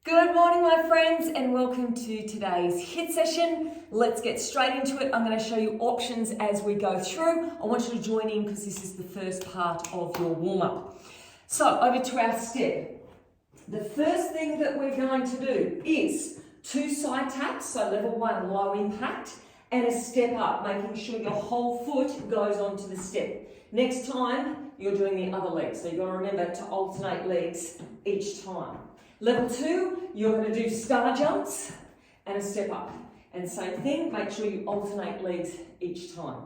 Good morning, my friends, and welcome to today's HIIT session. Let's get straight into it. I'm going to show you options as we go through. I want you to join in because this is the first part of your warm-up. So over to our step. The first thing that we're going to do is 2 side taps, so level 1, low impact, and a step up, making sure your whole foot goes onto the step. Next time, you're doing the other leg, so you've got to remember to alternate legs each time. Level 2, you're going to do star jumps and a step up. And same thing, make sure you alternate legs each time.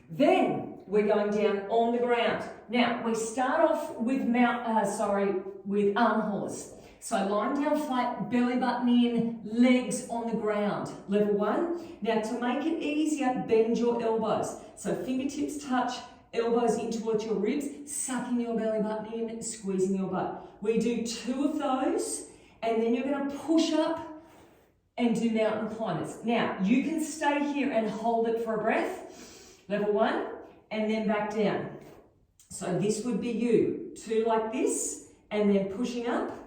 Then we're going down on the ground. Now, we start off with arm haulers. So lying down flat, belly button in, legs on the ground. Level 1. Now to make it easier, bend your elbows. So fingertips touch, elbows in towards your ribs, sucking your belly button in, squeezing your butt. We do 2 of those, and then you're going to push up and do mountain climbers. Now, you can stay here and hold it for a breath. Level 1, and then back down. So this would be you. 2 like this, and then pushing up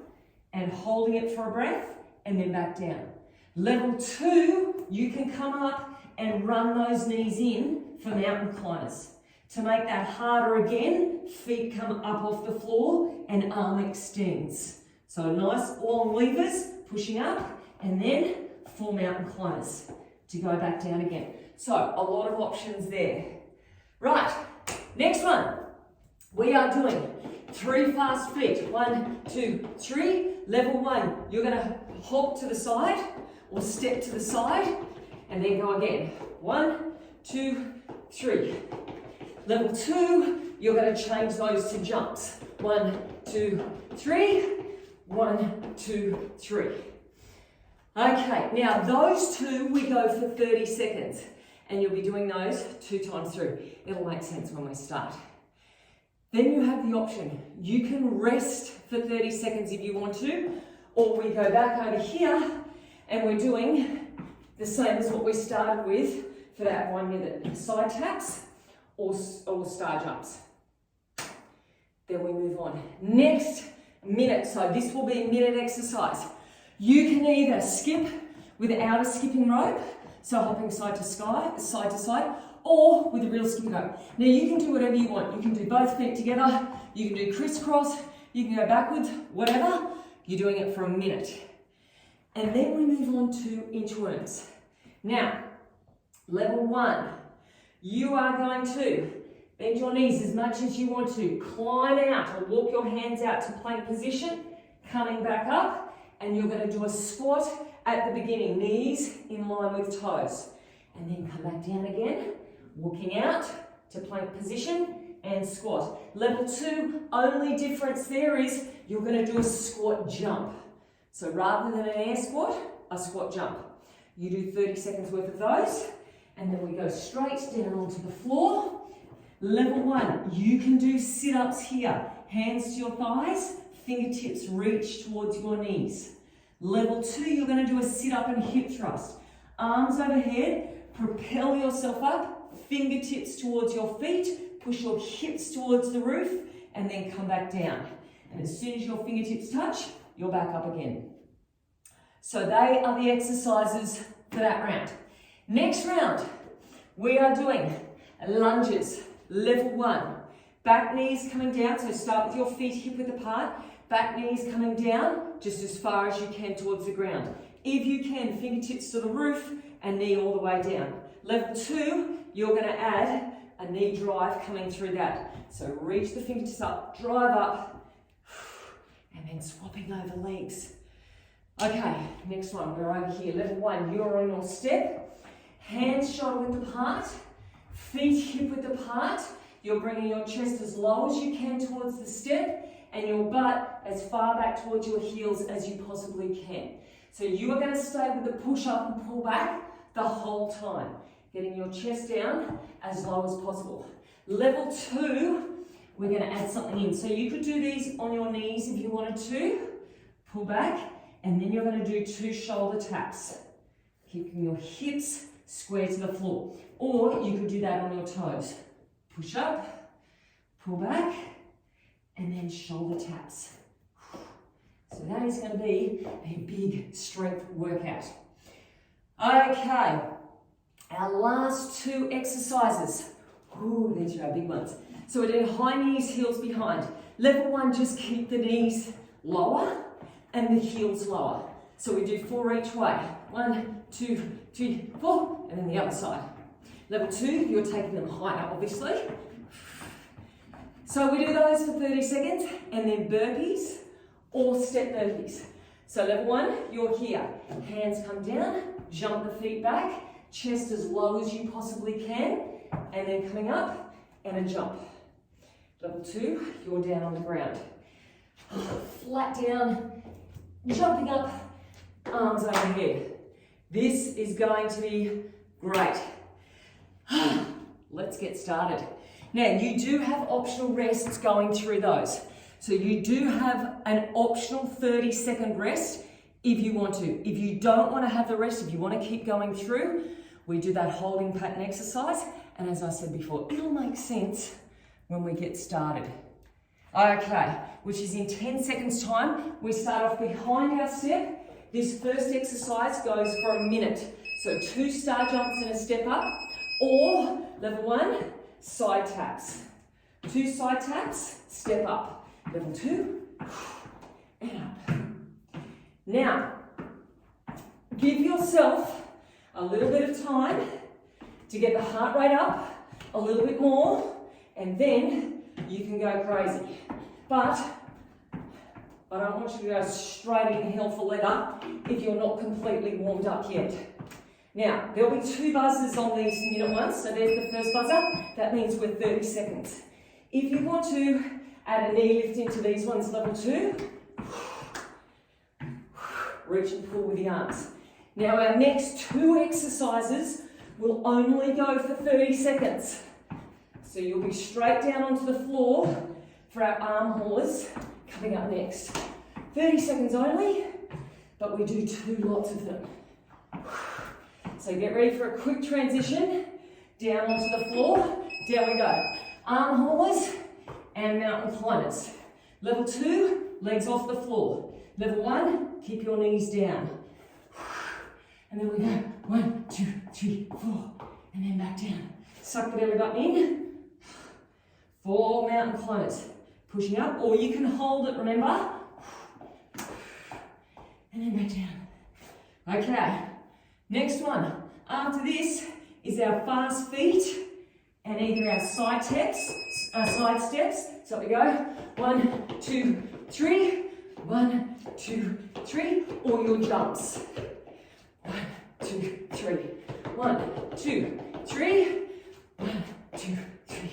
and holding it for a breath, and then back down. Level 2, you can come up and run those knees in for mountain climbers. To make that harder again, feet come up off the floor and arm extends. So nice long levers, pushing up, and then 4 mountain climbers to go back down again. So a lot of options there. Right, next one. We are doing 3 fast feet. 1, 2, 3. Level 1, you're going to hop to the side or step to the side and then go again. 1, 2, 3. Level 2, you're going to change those to jumps. 1, 2, 3. 1, 2, 3. Okay, now those 2 we go for 30 seconds and you'll be doing those 2 times through. It'll make sense when we start. Then you have the option. You can rest for 30 seconds if you want to, or we go back over here and we're doing the same as what we started with for that 1 minute. Side taps or star jumps. Then we move on. Next minute, so this will be a minute exercise. You can either skip without a skipping rope, so hopping side to side, or with a real skipping rope. Now you can do whatever you want. You can do both feet together, you can do crisscross, you can go backwards, whatever. You're doing it for a minute. And then we move on to inchworms. Now, level 1, you are going to bend your knees as much as you want to, climb out or walk your hands out to plank position, coming back up, and you're going to do a squat at the beginning, knees in line with toes. And then come back down again, walking out to plank position and squat. Level 2, only difference there is you're going to do a squat jump. So rather than an air squat, a squat jump. You do 30 seconds worth of those, and then we go straight down onto the floor. Level 1, you can do sit-ups here. Hands to your thighs, fingertips reach towards your knees. Level 2, you're going to do a sit-up and hip thrust. Arms overhead, propel yourself up, fingertips towards your feet, push your hips towards the roof, and then come back down. And as soon as your fingertips touch, you're back up again. So they are the exercises for that round. Next round, we are doing lunges, level 1. Back knees coming down, so start with your feet hip-width apart. Back knees coming down just as far as you can towards the ground. If you can, fingertips to the roof and knee all the way down. Level 2, you're going to add a knee drive coming through that. So reach the fingertips up, drive up, and then swapping over legs. Okay, next one, we're over here. Level 1, you're on your step. Hands shoulder width apart, feet hip width apart. You're bringing your chest as low as you can towards the step and your butt as far back towards your heels as you possibly can. So you are going to stay with the push up and pull back the whole time, getting your chest down as low as possible. Level 2, we're going to add something in. So you could do these on your knees if you wanted to, pull back, and then you're going to do 2 shoulder taps, keeping your hips square to the floor. Or you could do that on your toes. Push up, pull back, and then shoulder taps. So So that is going to be a big strength workout. Okay, our last two exercises. Ooh, these are our big ones. So we're doing high knees, heels behind. Level 1, just keep the knees lower and the heels lower. So we do 4 each way. 1, 2, 3, 4, and then the other side. Level 2, you're taking them higher, obviously. So we do those for 30 seconds, and then burpees or step burpees. So level 1, you're here. Hands come down, jump the feet back, chest as low as you possibly can, and then coming up and a jump. Level 2, you're down on the ground. Flat down, jumping up, arms overhead. This is going to be great. Let's get started. Now, you do have optional rests going through those. So you do have an optional 30-second rest if you want to. If you don't want to have the rest, if you want to keep going through, we do that holding pattern exercise. And as I said before, it'll make sense when we get started. Okay, which is in 10 seconds time. We start off behind our step. This first exercise goes for a minute. So 2 star jumps and a step up, or level 1, side taps. 2 side taps, step up. Level 2, and up. Now, give yourself a little bit of time to get the heart rate up a little bit more, and then you can go crazy. But I don't want you to go straight in hell for leather if you're not completely warmed up yet. Now, there'll be 2 buzzers on these minute ones, so there's the first buzzer. That means we're 30 seconds. If you want to add a knee lift into these ones, level 2, reach and pull with the arms. Now, our next 2 exercises will only go for 30 seconds. So you'll be straight down onto the floor for our arm haulers coming up next. 30 seconds only, but we do 2 lots of them. So get ready for a quick transition. Down onto the floor. Down we go. Arm haulers and mountain climbers. Level 2, legs off the floor. Level 1, keep your knees down. And then we go 1, 2, 3, 4, and then back down. Suck the belly button in. 4 mountain climbers. Pushing up, or you can hold it, remember? And then back down. Okay, next one. After this is our fast feet and either our side steps. So we go 1, 2, 3, 1, 2, 3, or your jumps. 1, 2, 3, 1, 2, 3, 1, 2, 3,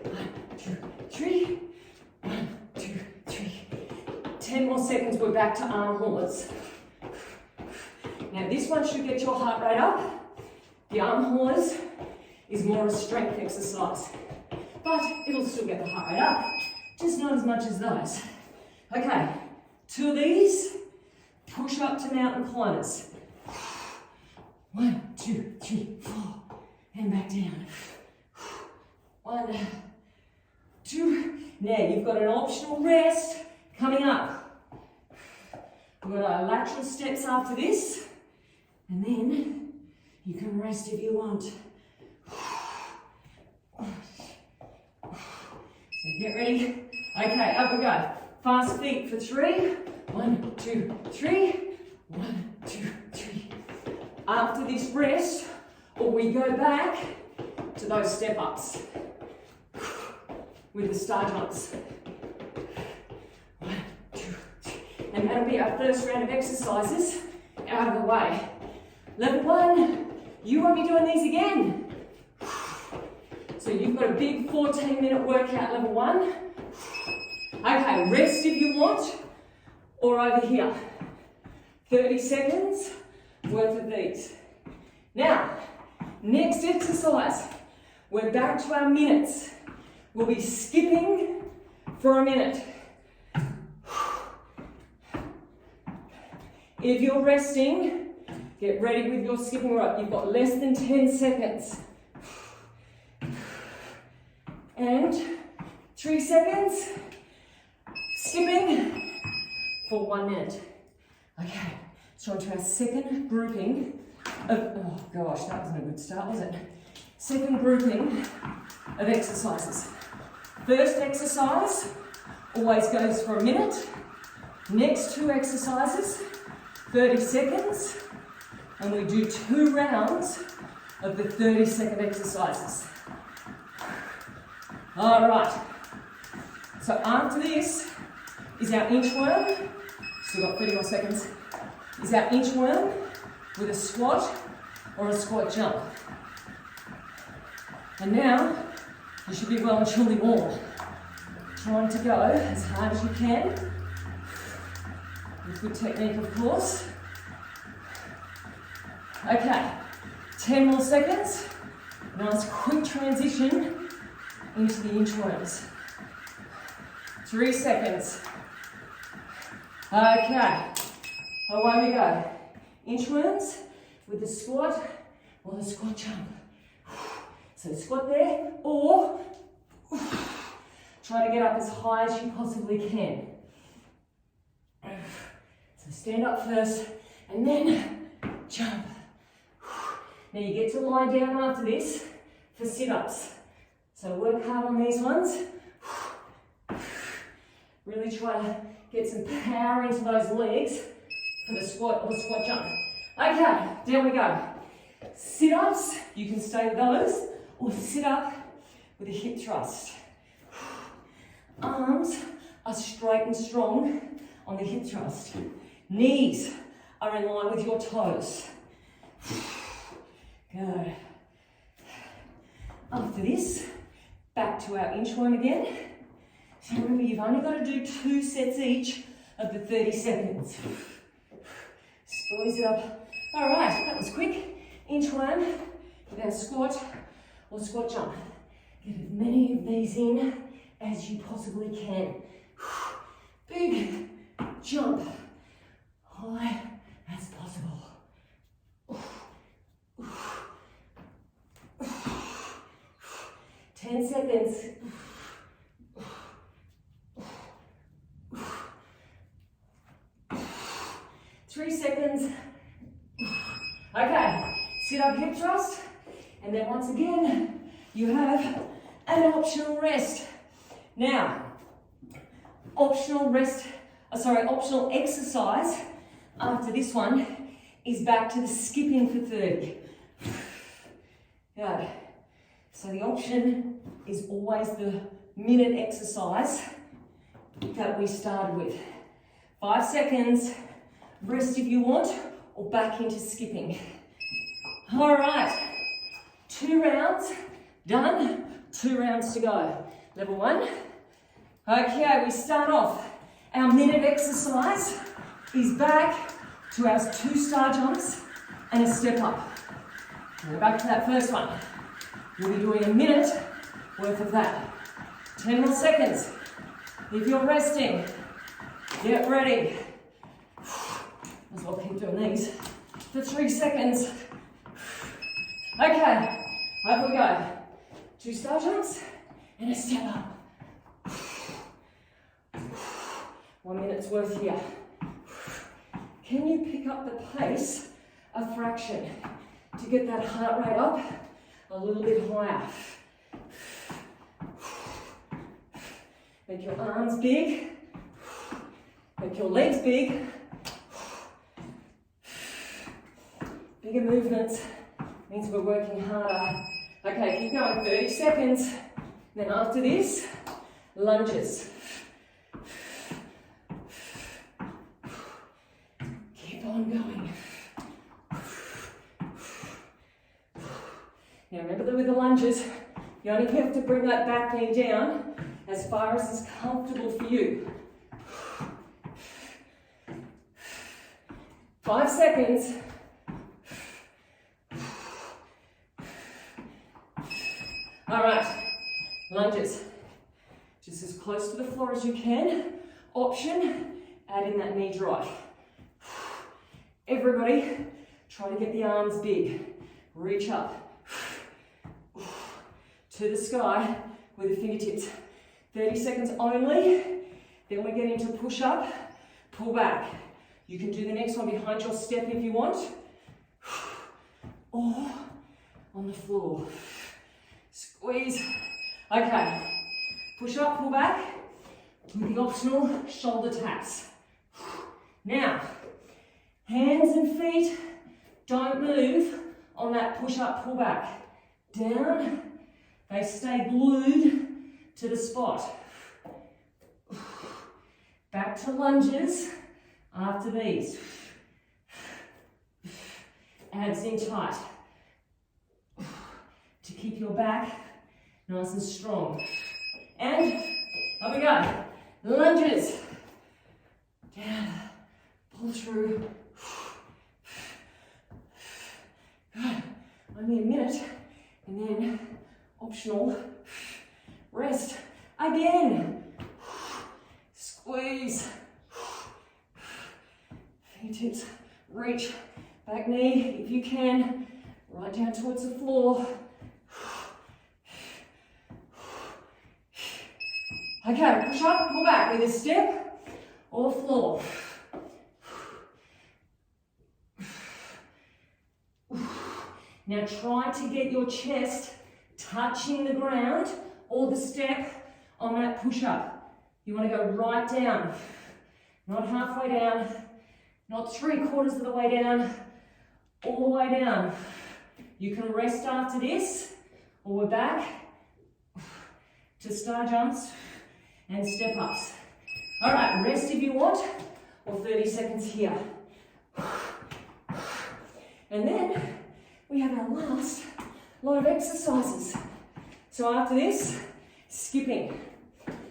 1, 2, 3, 1, 2, 3. 10 more seconds, we're back to arm haulers. Now this one should get your heart rate up. The arm haulers is more a strength exercise, but it'll still get the heart rate up, just not as much as those. Okay, 2 of these, push up to mountain climbers. 1, 2, 3, 4, and back down. 1, 2. Now you've got an optional rest coming up. We've got our lateral steps after this, and then you can rest if you want. So get ready. Okay, up we go. Fast feet for 3. 1, 2, 3. 1, 2, 3. After this rest, or we go back to those step ups with the star jumps. 1, 2, 3. And that'll be our first round of exercises out of the way. Level 1, you won't be doing these again. So you've got a big 14-minute workout, level 1. Okay, rest if you want, or over here. 30 seconds worth of these. Now, next exercise, we're back to our minutes. We'll be skipping for a minute. If you're resting, get ready with your skipping rope. You've got less than 10 seconds. And 3 seconds. Skipping for 1 minute. Okay, so on to our second grouping of, oh gosh, that wasn't a good start, was it? Second grouping of exercises. First exercise always goes for a minute. Next 2 exercises, 30 seconds. And we do 2 rounds of the 30-second exercises. All right. So after this is our inchworm. Still got 30 more seconds. Is our inchworm with a squat or a squat jump. And now you should be well and truly warm. Trying to go as hard as you can. With good technique, of course. Okay, 10 more seconds. Nice quick transition into the inchworms. 3 seconds. Okay, away we go. Inchworms with the squat or the squat jump. So squat there, or try to get up as high as you possibly can. So stand up first and then jump. Now you get to lie down after this for sit-ups. So work hard on these ones. Really try to get some power into those legs for the squat or the squat jump. Okay, down we go. Sit-ups, you can stay with those, or sit up with a hip thrust. Arms are straight and strong on the hip thrust. Knees are in line with your toes. Good. After this, back to our inchworm again. So remember, you've only got to do 2 sets each of the 30 seconds. Squeeze it up. All right, that was quick. Inchworm with our squat or squat jump. Get as many of these in as you possibly can. Big jump, high as possible. 10 seconds. 3 seconds. Okay, sit up hip thrust, and then once again, you have an optional rest. Now, optional exercise after this one is back to the skipping for 30. Good. So the option is always the minute exercise that we started with. 5 seconds, rest if you want, or back into skipping. All right, 2 rounds, done, 2 rounds to go. Level 1. Okay, we start off. Our minute exercise is back to our 2 star jumps and a step up. We're back to that first one. We'll be doing a minute worth of that. 10 more seconds. If you're resting, get ready. Might as well keep doing these for 3 seconds. Okay, up we go. 2 star jumps and a step up. 1 minute's worth here. Can you pick up the pace a fraction to get that heart rate up a little bit higher? Make your arms big. Make your legs big. Bigger movements means we're working harder. Okay, keep going, 30 seconds. Then after this, lunges. Keep on going. Now remember that with the lunges, you only have to bring that back knee down as far as is comfortable for you. 5 seconds. All right, lunges. Just as close to the floor as you can. Option, add in that knee drive. Everybody, try to get the arms big. Reach up to the sky with the fingertips. 30 seconds only. Then we get into push-up, pull back. You can do the next one behind your step if you want, or on the floor. Squeeze. Okay, push up, pull back, with the optional shoulder taps. Now, hands and feet don't move on that push up, pull back. Down, they stay glued to the spot. Back to lunges after these. Abs in tight. To keep your back nice and strong. And up we go. Lunges. Down, pull through. Good. Only a minute. And then optional rest again. Squeeze. Fingertips reach. Back knee, if you can, right down towards the floor. Okay, push up, pull back with a step or floor. Now try to get your chest touching the ground or the step on that push-up. You want to go right down, not halfway down, not 3/4 of the way down, all the way down. You can rest after this, or we're back to star jumps and step ups. All right, rest if you want, or 30 seconds here. And then we have our last lot of exercises. So after this, skipping.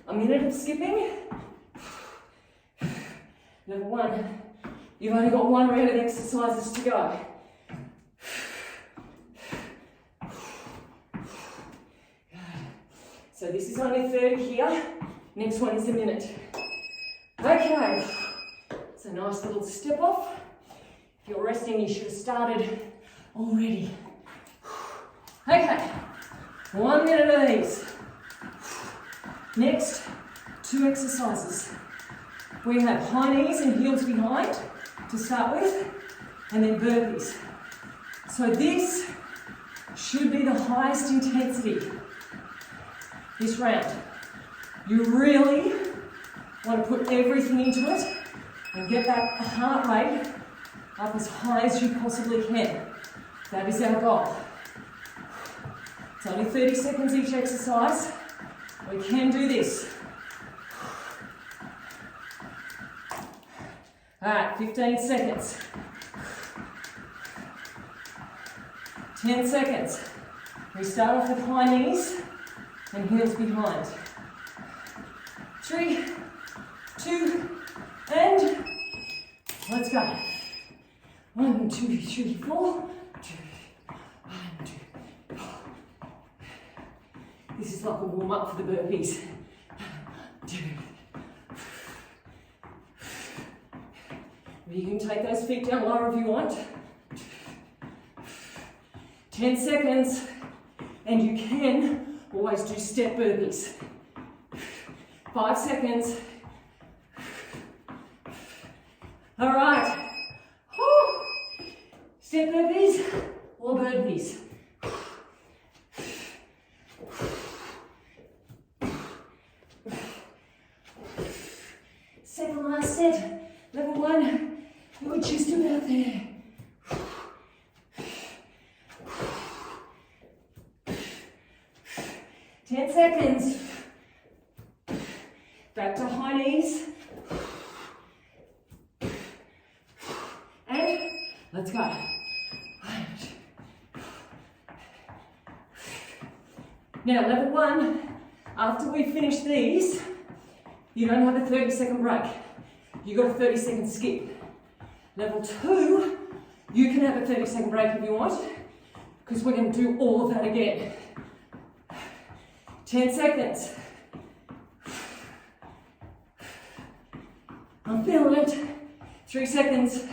A minute of skipping. Level 1. You've only got 1 round of exercises to go. So this is only 30 here. Next one is a minute. Okay. So nice little step off. If you're resting, you should have started already. Okay. 1 minute of these. Next, 2 exercises. We have high knees and heels behind to start with, and then burpees. So this should be the highest intensity this round. You really want to put everything into it and get that heart rate up as high as you possibly can. That is our goal. It's only 30 seconds each exercise. We can do this. All right, 15 seconds. 10 seconds. We start off with high knees and heels behind. 3, 2, and let's go. 1, 2, 3, 4. 1, 2. This is like a warm up for the burpees. 2. You can take those feet down lower if you want. 10 seconds, and you can always do step burpees. 5 seconds. All right. Woo. Step burpees or burpees. Second last set, level 1. You're just about there. 10 seconds. Back to high knees. And let's go. Now, level 1, after we finish these, you don't have a 30-second break. You've got a 30-second skip. Level 2, you can have a 30-second break if you want, because we're going to do all of that again. 10 seconds. I'm feeling it. 3 seconds.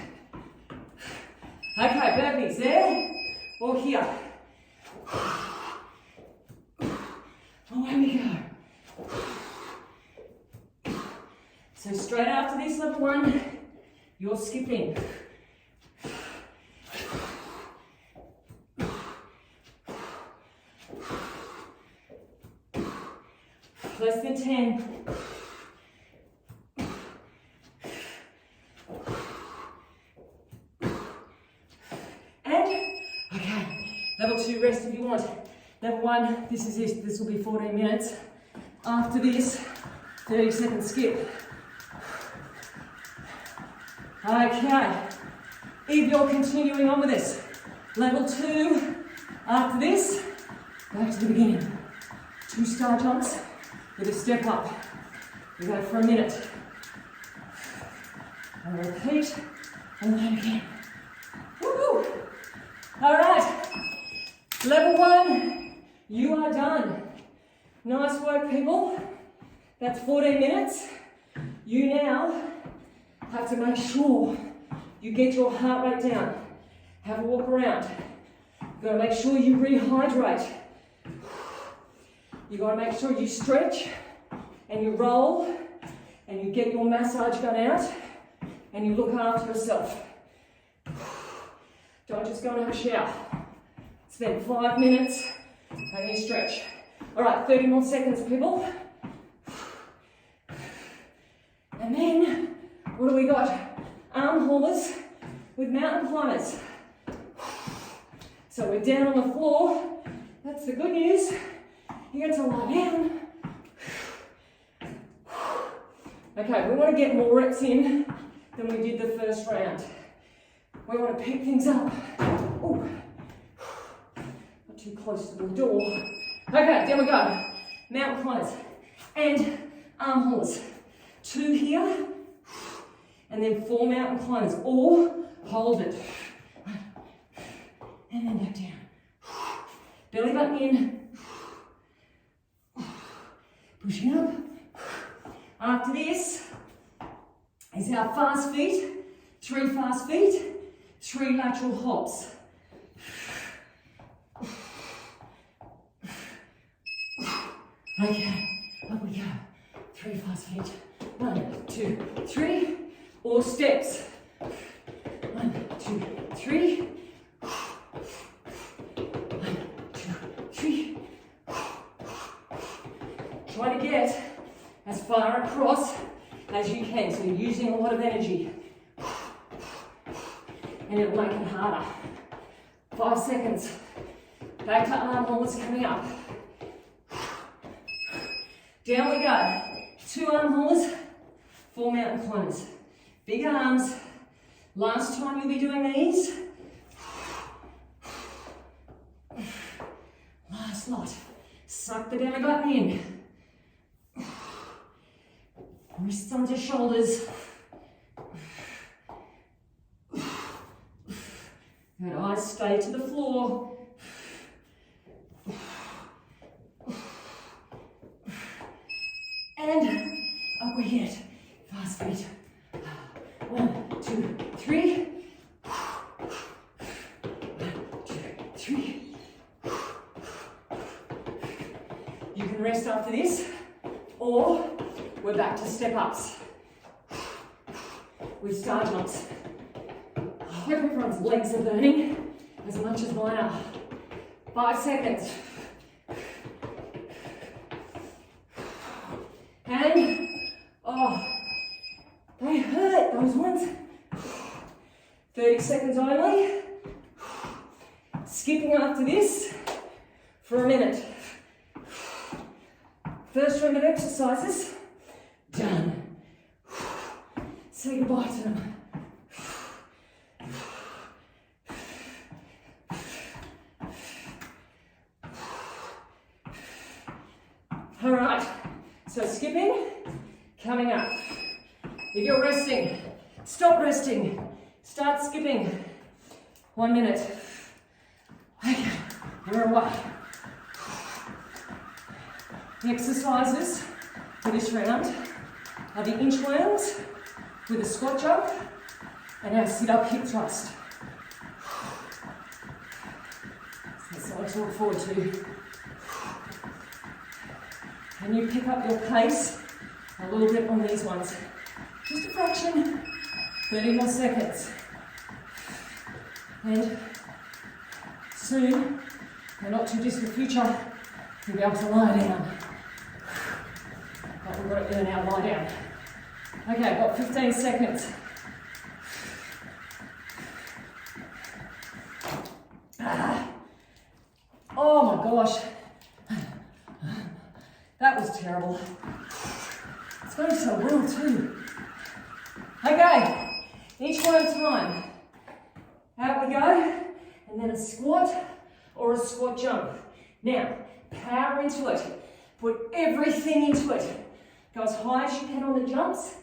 Okay, burpees there or here. Away we go. So straight after this level 1, you're skipping. Less than 10. And, okay, level 2, rest if you want. Level 1, this is it. This will be 14 minutes. After this, 30-second skip. Okay, if you're continuing on with this, level 2, after this, back to the beginning. 2 star jumps with a step up. We go for a minute. And repeat, and then again. Woo-hoo! All right, level 1, you are done. Nice work, people. That's 14 minutes. You now have to make sure you get your heart rate down. Have a walk around. You've got to make sure you rehydrate. You've got to make sure you stretch and you roll and you get your massage gun out and you look after yourself. Don't just go and have a shower. Spend 5 minutes and you stretch. All right, 30 more seconds, people. And then, what do we got? Arm haulers with mountain climbers. So we're down on the floor. That's the good news. You get to lie down. Okay, we want to get more reps in than we did the first round. We want to pick things up. Ooh. Not too close to the door. Okay, there we go. Mountain climbers and arm haulers. 2 here, and then 4 mountain climbers, or hold it. And then back down. Belly button in. Pushing up. After this is our fast feet. 3 fast feet, 3 lateral hops. Okay, up we go. 3 fast feet. 1, 2, 3. Or steps. 1, 2, 3. 1, 2, 3. Try to get as far across as you can. So you're using a lot of energy. And it'll make it harder. 5 seconds. Back to arm haulers coming up. Down we go. 2 arm haulers, 4 mountain climbers. Big arms. Last time you'll be doing these. Last lot. Suck the belly button in. Wrists onto shoulders. Good, eyes stay to the floor. And up we hit. Fast feet. 1, 2, 3. 1, 2, 3. You can rest after this, or we're back to step ups with star jumps. I hope everyone's legs are burning as much as mine are. 5 seconds. And, oh, they hurt, those ones. 30 seconds only. Skipping after this for a minute. First round of exercises, done. Say goodbye to them. All right, so skipping, coming up. If you're resting, stop resting. Start skipping. 1 minute. Okay, you're away. The exercises for this round are the inchworms with a squat jump and our sit-up hip thrust. That's something to look forward to. Can you pick up your pace a little bit on these ones? Just a fraction. 30 more seconds. And soon, in not too distant future, you'll be able to lie down. But we've got to earn our lie down. Okay, I've got 15 seconds. Oh my gosh. That was terrible. It's going so well too. Okay, inchworm time. Out we go, and then a squat or a squat jump. Now, power into it. Put everything into it. Go as high as you can on the jumps.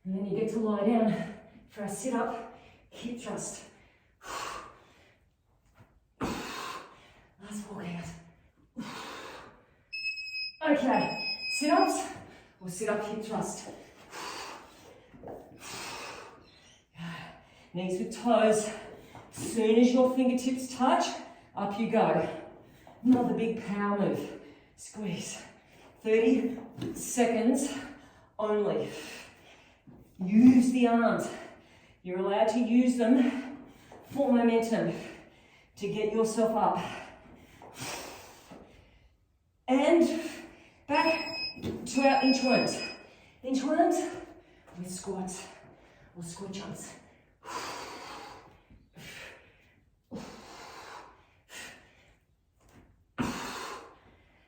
And then you get to lie down for a sit-up, hip thrust. Last walkout. Okay, sit-ups or sit-up hip thrust. Knees with toes. As soon as your fingertips touch, up you go. Another big power move. Squeeze. 30 seconds only. Use the arms. You're allowed to use them for momentum to get yourself up. And back to our inchworms. Inchworms with squats or squat jumps.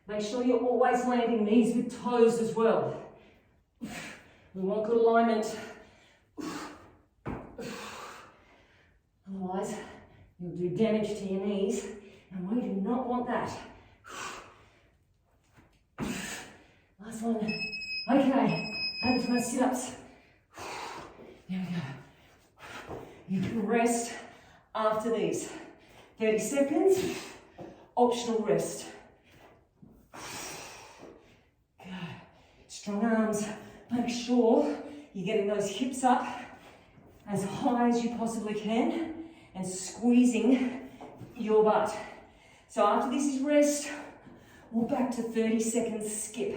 Make sure you're always landing knees with toes as well. We want good alignment. Otherwise, you'll do damage to your knees, and we do not want that. Last one. Okay, over to my sit-ups. There we go. You can rest after these. 30 seconds, optional rest. Good. Strong arms. Make sure you're getting those hips up as high as you possibly can and squeezing your butt. So after this is rest, we're back to 30 seconds skip.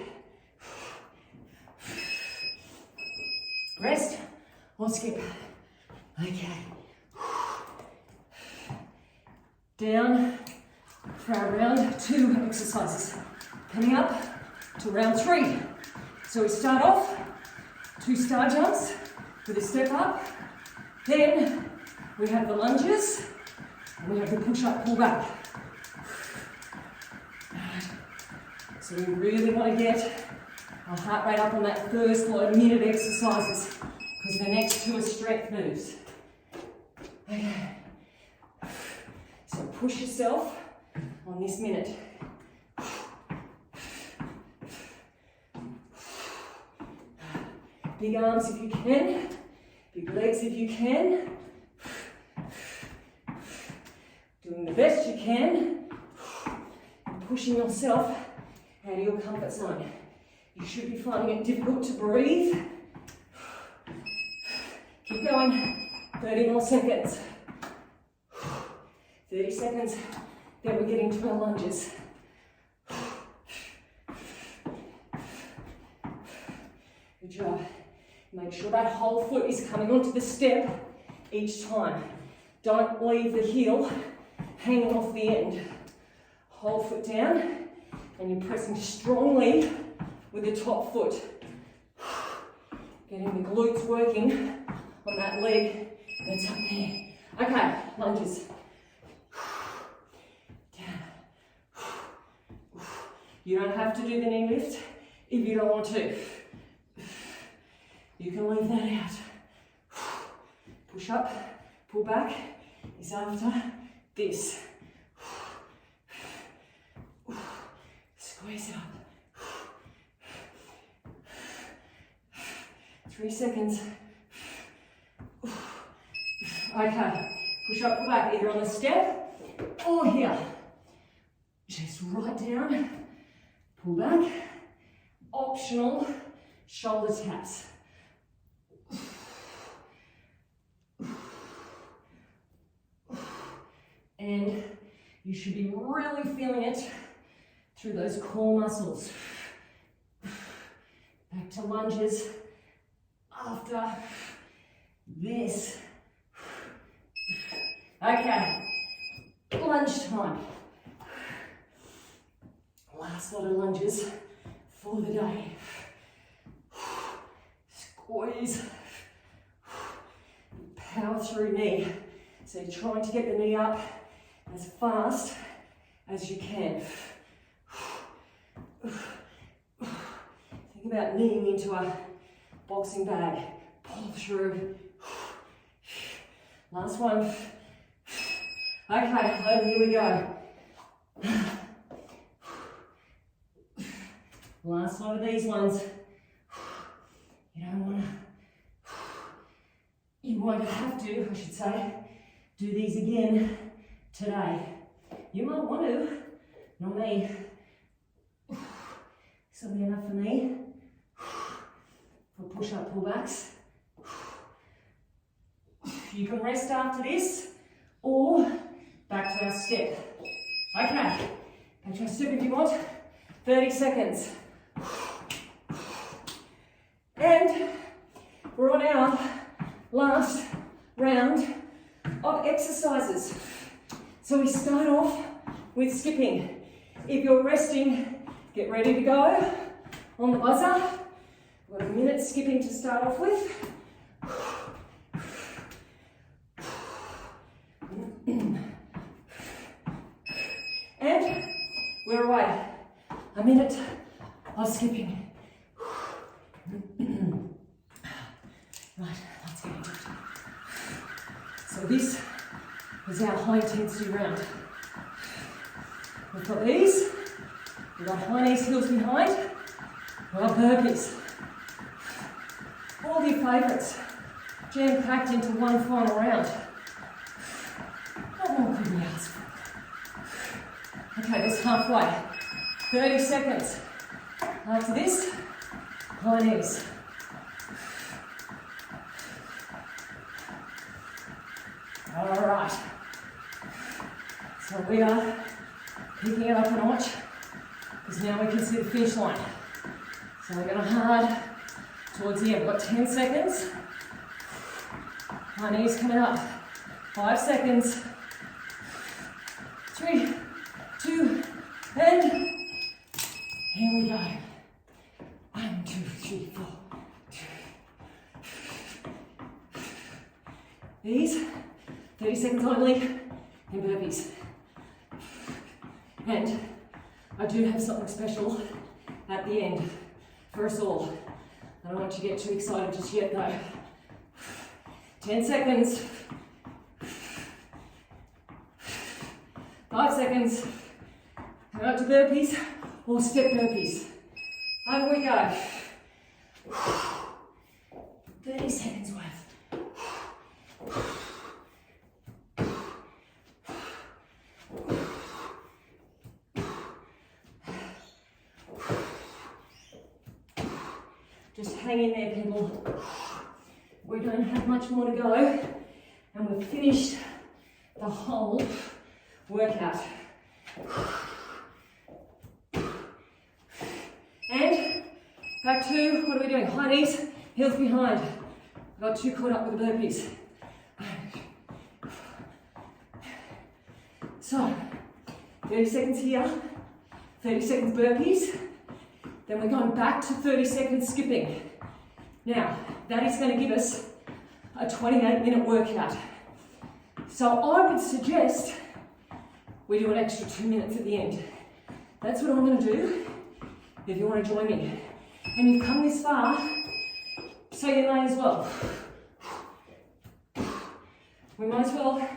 Rest or skip. Okay. Down for our round 2 exercises. Coming up to round 3. So we start off 2 star jumps with a step up. Then we have the lunges and we have the push up, pull back. So we really want to get our heart rate up on that first minute exercises because the next 2 are strength moves. Okay. So push yourself on this minute. Big arms if you can, big legs if you can. Doing the best you can, and pushing yourself out of your comfort zone. You should be finding it difficult to breathe. Keep going, 30 more seconds. 30 seconds, then we're getting to our lunges. Good job. Make sure that whole foot is coming onto the step each time. Don't leave the heel hanging off the end. Whole foot down, and you're pressing strongly with the top foot. Getting the glutes working on that leg that's up there. Okay, lunges. Down. You don't have to do the knee lift if you don't want to. You can leave that out. Push up, pull back is after this. Squeeze it up. 3 seconds. Okay, push up, pull back, either on the step or here. Chest right down, pull back. Optional shoulder taps. And You should be really feeling it through those core muscles. Back to lunges after this. Okay, lunge time. Last lot of lunges for the day. Squeeze. Power through knee. So you're trying to get the knee up as fast as you can. Think about kneeing into a boxing bag. Pull through. Last one. Okay, over, here we go. Last one of these ones. You won't have to, I should say, do these again today. You might want to, not me. This will be enough for me. For push-up pullbacks. You can rest after this, or back to our step. Okay, back to our step if you want. 30 seconds. And we're on our last round of exercises. So we start off with skipping. If you're resting, get ready to go on the buzzer. We've got a minute skipping to start off with. And we're away. A minute of skipping. Right, let's get into it. So this is our high intensity round. We've got these. We've got high knees, heels behind. We've got burpees. All your favourites jam-packed into one final round. What more could we ask for? Okay, that's halfway. 30 seconds. After this, high knees. All right. So we are picking it up a notch because now we can see the finish line. So we're going to hard towards the end. We've got 10 seconds. High knees coming up. 5 seconds. 3, 2, and here we go. 1, 2, 3, 4. These 30 seconds only in burpees. And I do have something special at the end for us all. I don't want you to get too excited just yet though. 10 seconds. 5 seconds. Come up to burpees or step burpees. Over we go. 30 seconds worth. Just hang in there, people. We don't have much more to go, and we've finished the whole workout. And back to, what are we doing? High knees, heels behind. Got too caught up with the burpees. So, 30 seconds here, 30 seconds burpees. Then we're going back to 30 seconds skipping. Now, that is going to give us a 28-minute workout. So I would suggest we do an extra 2 minutes at the end. That's what I'm going to do if you want to join me. And you've come this far, so you may as well. We might as well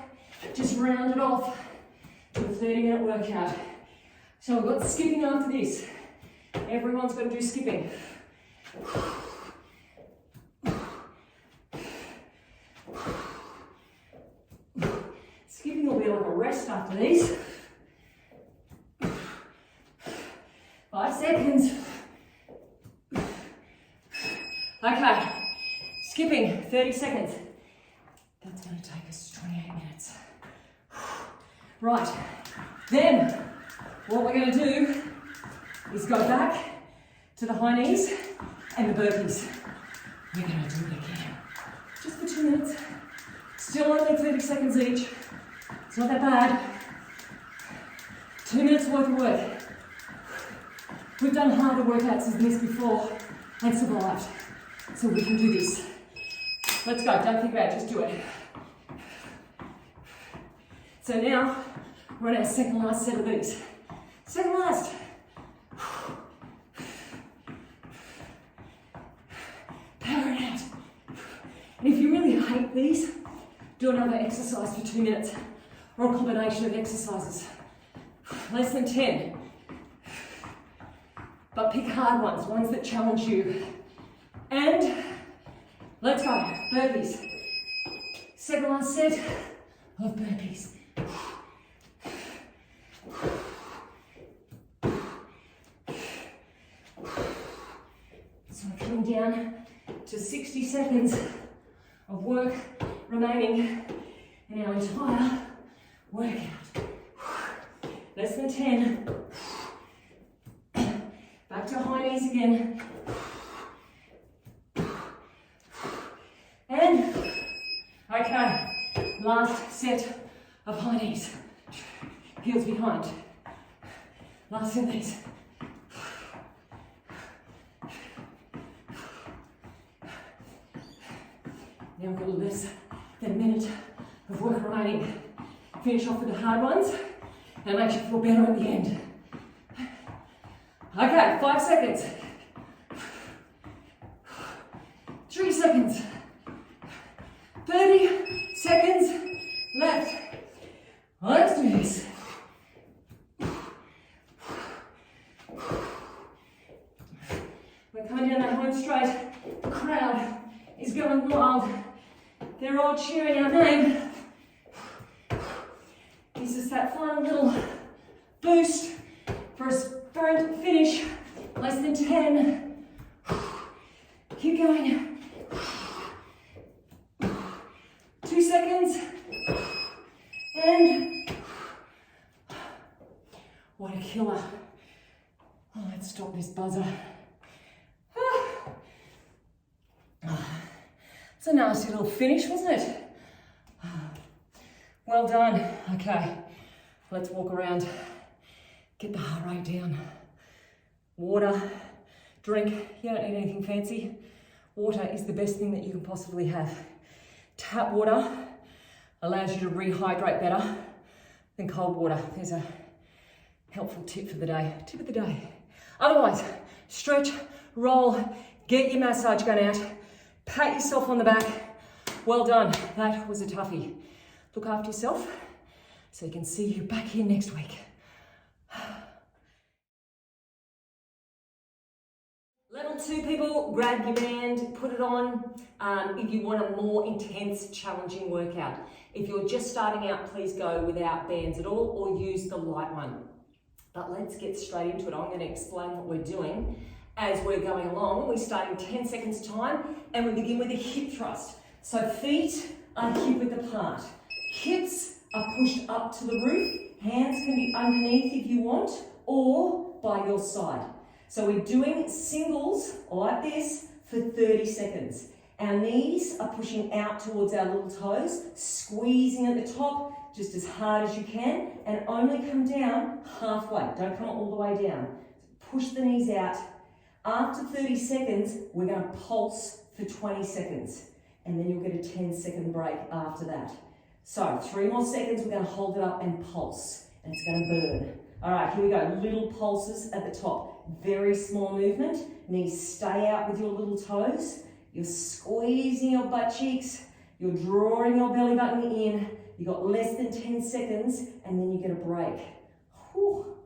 just round it off to a 30-minute workout. So we've got skipping after this. Everyone's got to do skipping. Skipping will be like a rest after these. 5 seconds. Okay, skipping, 30 seconds. That's going to take us 28 minutes. Right, Then, what we're going to do is go back to the high knees and the burpees. We're going to do it again. Just for 2 minutes. Still only 30 seconds each. It's not that bad. 2 minutes worth of work. We've done harder workouts than this before and survived. So we can do this. Let's go. Don't think about it. Just do it. So now, we're on our second last set of these. Second last. Power it out. And if you really hate these, do another exercise for 2 minutes, or a combination of exercises. Less than 10. But pick hard ones that challenge you. And let's go. Burpees. Second last set of burpees. So we're coming down to 60 seconds of work remaining in our entire workout. Less than 10. Back to high knees again. And, okay, last set of high knees. Heels behind. Last set of these. Now we've got less than a minute of work remaining. Finish off with the hard ones and make you feel better at the end. Okay, 5 seconds. 3 seconds. 30 seconds left. Let's do this. We're coming down that home straight. The crowd is going wild. They're all cheering our name. Gives us that final little boost for a sprint finish. Less than 10. Keep going. 2 seconds. And what a killer. Oh, let's stop this buzzer. It's a nasty little finish, wasn't it? Well done. Okay, let's walk around. Get the heart rate down. Water, drink. You don't need anything fancy. Water is the best thing that you can possibly have. Tap water allows you to rehydrate better than cold water. There's a helpful tip for the day. Tip of the day. Otherwise, stretch, roll, get your massage gun out, pat yourself on the back. Well done. That was a toughie. Look after yourself so you can see you back here next week. Level 2 people, grab your band, put it on if you want a more intense, challenging workout. If you're just starting out, please go without bands at all or use the light one. But let's get straight into it. I'm going to explain what we're doing as we're going along. We start in 10 seconds time and we begin with a hip thrust. So feet are hip width apart. Hips are pushed up to the roof. Hands can be underneath if you want or by your side. So we're doing singles like this for 30 seconds. Our knees are pushing out towards our little toes, squeezing at the top just as hard as you can, and only come down halfway. Don't come all the way down. Push the knees out. After 30 seconds, we're going to pulse for 20 seconds, and then you'll get a 10-second break after that. So 3 more seconds, we're going to hold it up and pulse, and it's going to burn. All right, here we go. Little pulses at the top. Very small movement. Knees stay out with your little toes. You're squeezing your butt cheeks. You're drawing your belly button in. You've got less than 10 seconds, and then you get a break. Whew.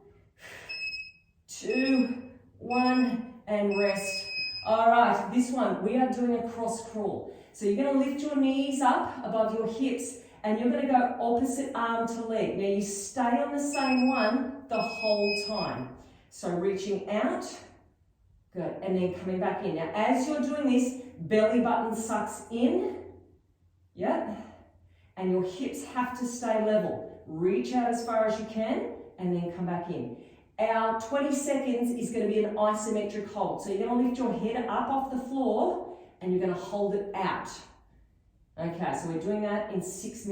2, 1, and rest. All right, this one, we are doing a cross crawl. So you're going to lift your knees up above your hips, and you're going to go opposite arm to leg. Now you stay on the same one the whole time. So reaching out, good, and then coming back in. Now as you're doing this, belly button sucks in, yeah, and your hips have to stay level. Reach out as far as you can, and then come back in. Our 20 seconds is going to be an isometric hold. So you're going to lift your head up off the floor and you're going to hold it out. Okay, so we're doing that in 6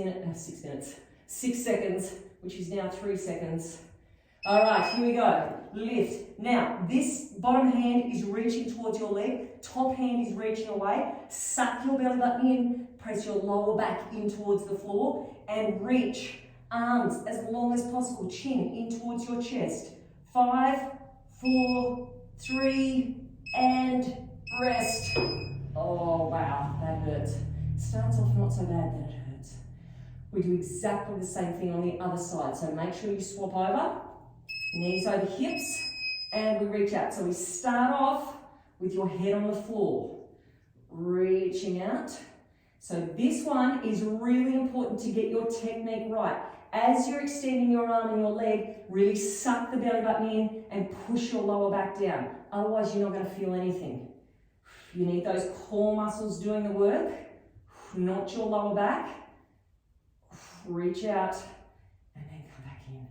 seconds, which is now 3 seconds. All right, here we go. Lift. Now, this bottom hand is reaching towards your leg. Top hand is reaching away. Suck your belly button in. Press your lower back in towards the floor. And reach. Arms as long as possible. Chin in towards your chest. 5, 4, 3, and rest. Oh, wow, that hurts. Starts off not so bad, then it hurts. We do exactly the same thing on the other side. So make sure you swap over. Knees over hips, and we reach out. So we start off with your head on the floor, reaching out. So this one is really important to get your technique right. As you're extending your arm and your leg, really suck the belly button in and push your lower back down. Otherwise, you're not going to feel anything. You need those core muscles doing the work, not your lower back. Reach out, and then come back in.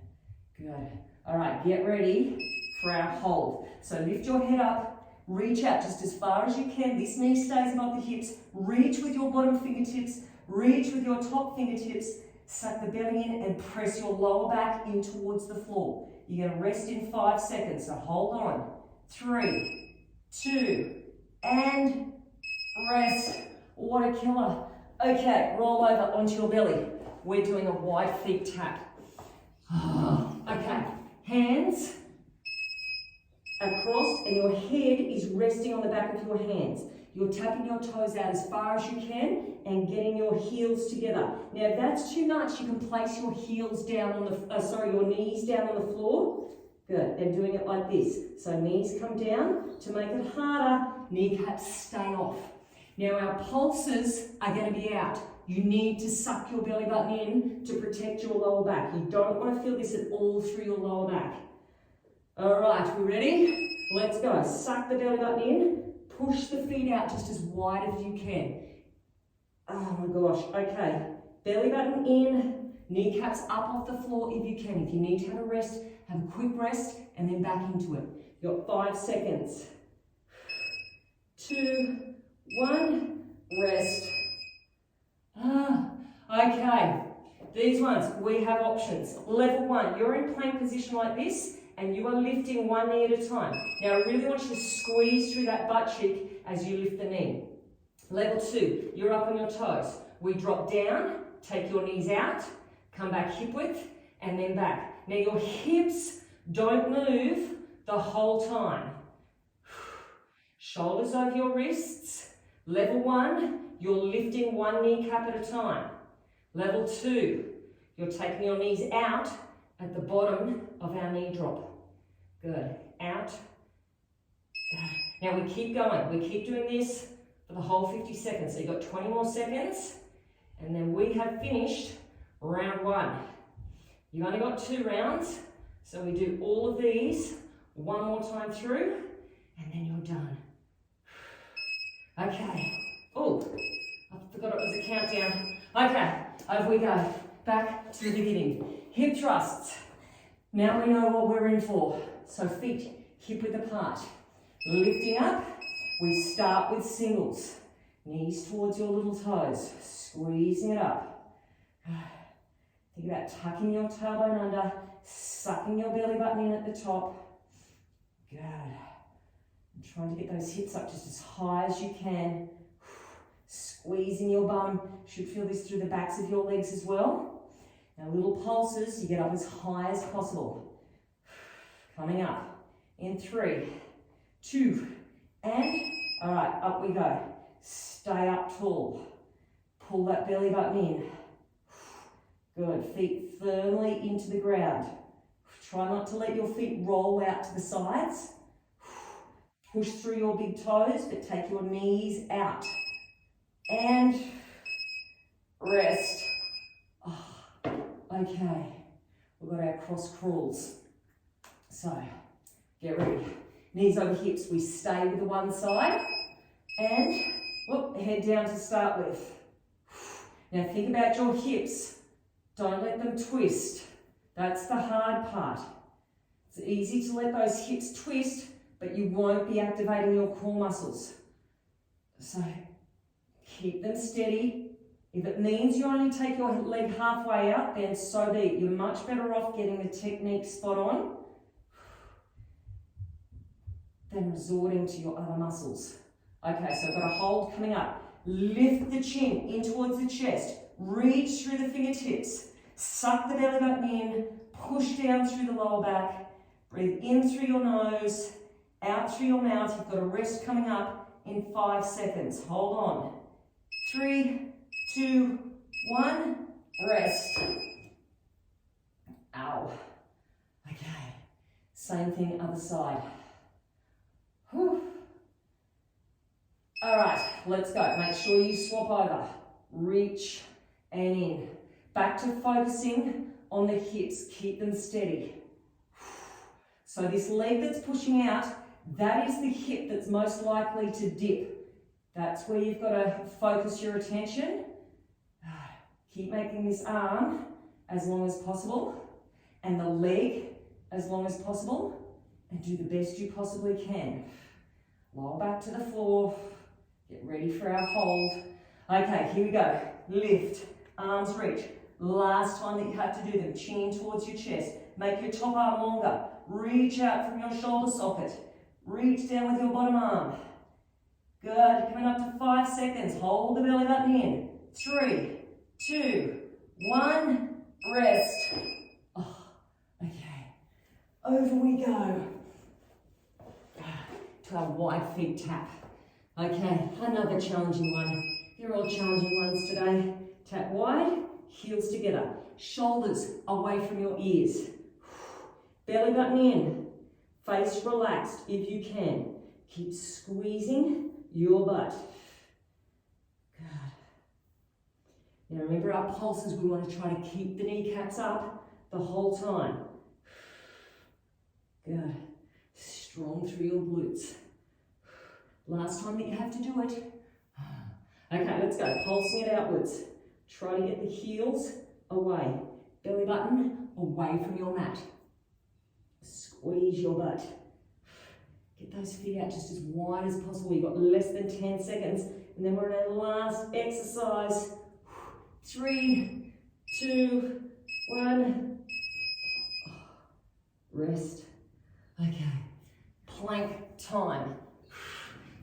Good. All right, get ready for our hold. So lift your head up, reach out just as far as you can. This knee stays above the hips. Reach with your bottom fingertips, reach with your top fingertips. Suck the belly in and press your lower back in towards the floor. You're going to rest in 5 seconds, so hold on. 3, 2, and rest. What a killer. Okay, roll over onto your belly. We're doing a wide feet tap. Okay. Hands across and your head is resting on the back of your hands. You're tapping your toes out as far as you can and getting your heels together. Now if that's too much, you can place your heels down on the, your knees down on the floor. Good, and doing it like this. So knees come down. To make it harder, kneecaps stay off. Now our pulses are going to be out. You need to suck your belly button in to protect your lower back. You don't want to feel this at all through your lower back. All right, we ready? Let's go. Suck the belly button in. Push the feet out just as wide as you can. Oh my gosh. Okay. Belly button in. Kneecaps up off the floor if you can. If you need to have a rest, have a quick rest and then back into it. You've got 5 seconds. 2, 1, rest. Okay, these ones, we have options. Level 1, you're in plank position like this and you are lifting one knee at a time. Now I really want you to squeeze through that butt cheek as you lift the knee. Level 2, you're up on your toes. We drop down, take your knees out, come back hip width and then back. Now your hips don't move the whole time. Shoulders over your wrists. Level 1, you're lifting one kneecap at a time. Level 2, you're taking your knees out at the bottom of our knee drop. Good. Out. Now we keep going. We keep doing this for the whole 50 seconds. So you've got 20 more seconds. And then we have finished round 1. You've only got 2 rounds. So we do all of these one more time through. And then you're done. Okay. Oh, I forgot it was a countdown. Okay, over we go. Back to the beginning. Hip thrusts. Now we know what we're in for. So feet hip width apart. Lifting up, we start with singles. Knees towards your little toes. Squeezing it up. Think about tucking your tailbone under, sucking your belly button in at the top. Good. And trying to get those hips up just as high as you can. Squeezing your bum. Should feel this through the backs of your legs as well. Now little pulses, you get up as high as possible. Coming up in 3, 2, and all right, up we go. Stay up tall. Pull that belly button in. Good, feet firmly into the ground. Try not to let your feet roll out to the sides. Push through your big toes, but take your knees out. And rest. Oh, okay, we've got our cross crawls. So, get ready. Knees over hips, we stay with the one side. And, head down to start with. Now think about your hips. Don't let them twist. That's the hard part. It's easy to let those hips twist, but you won't be activating your core muscles. So keep them steady. If it means you only take your leg halfway out, then so be it. You're much better off getting the technique spot on than resorting to your other muscles. Okay, so I've got a hold coming up. Lift the chin in towards the chest. Reach through the fingertips. Suck the belly button in. Push down through the lower back. Breathe in through your nose, out through your mouth. You've got a rest coming up in 5 seconds. Hold on. 3, 2, 1, rest. Ow. Okay, same thing other side. Whew. All right, let's go. Make sure you swap over. Reach and in. Back to focusing on the hips. Keep them steady. So this leg that's pushing out, that is the hip that's most likely to dip. That's where you've got to focus your attention. Keep making this arm as long as possible and the leg as long as possible, and do the best you possibly can. Lower back to the floor. Get ready for our hold. Okay, here we go. Lift, arms reach. Last time that you have to do them, chin towards your chest. Make your top arm longer. Reach out from your shoulder socket. Reach down with your bottom arm. Good, coming up to 5 seconds. Hold the belly button in. 3, 2, 1, rest. Oh, okay, over we go. To our wide feet tap. Okay, another challenging one. They're all challenging ones today. Tap wide, heels together. Shoulders away from your ears. Belly button in. Face relaxed if you can. Keep squeezing your butt. Good. Now remember our pulses, we want to try to keep the kneecaps up the whole time. Good. Strong through your glutes. Last time that you have to do it. Okay, let's go. Pulsing it outwards. Try to get the heels away. Belly button away from your mat. Squeeze your butt. Get those feet out just as wide as possible. You've got less than 10 seconds. And then we're in our last exercise. 3, 2, 1. Rest. Okay. Plank time.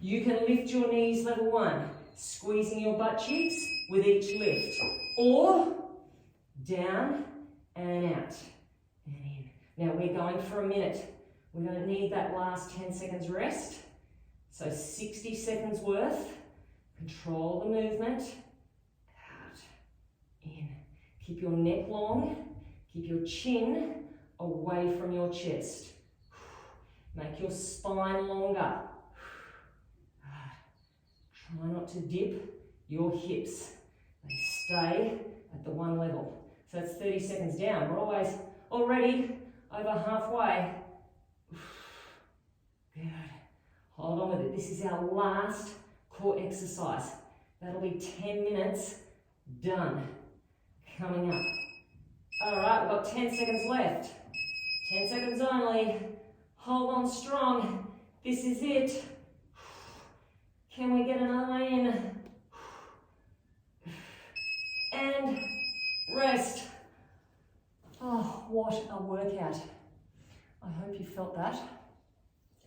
You can lift your knees level 1, squeezing your butt cheeks with each lift. Or down and out and in. Now we're going for a minute. We don't need that last 10 seconds rest. So 60 seconds worth. Control the movement. Out, in. Keep your neck long. Keep your chin away from your chest. Make your spine longer. Try not to dip your hips. They stay at the one level. So it's 30 seconds down. We're already over halfway. Good. Hold on with it. This is our last core exercise. That'll be 10 minutes done. Coming up. All right, we've got 10 seconds left. 10 seconds only. Hold on strong. This is it. Can we get another one in? And rest. Oh, what a workout. I hope you felt that.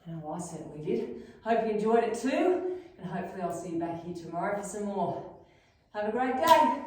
Oh, I certainly did. Hope you enjoyed it too. And hopefully I'll see you back here tomorrow for some more. Have a great day.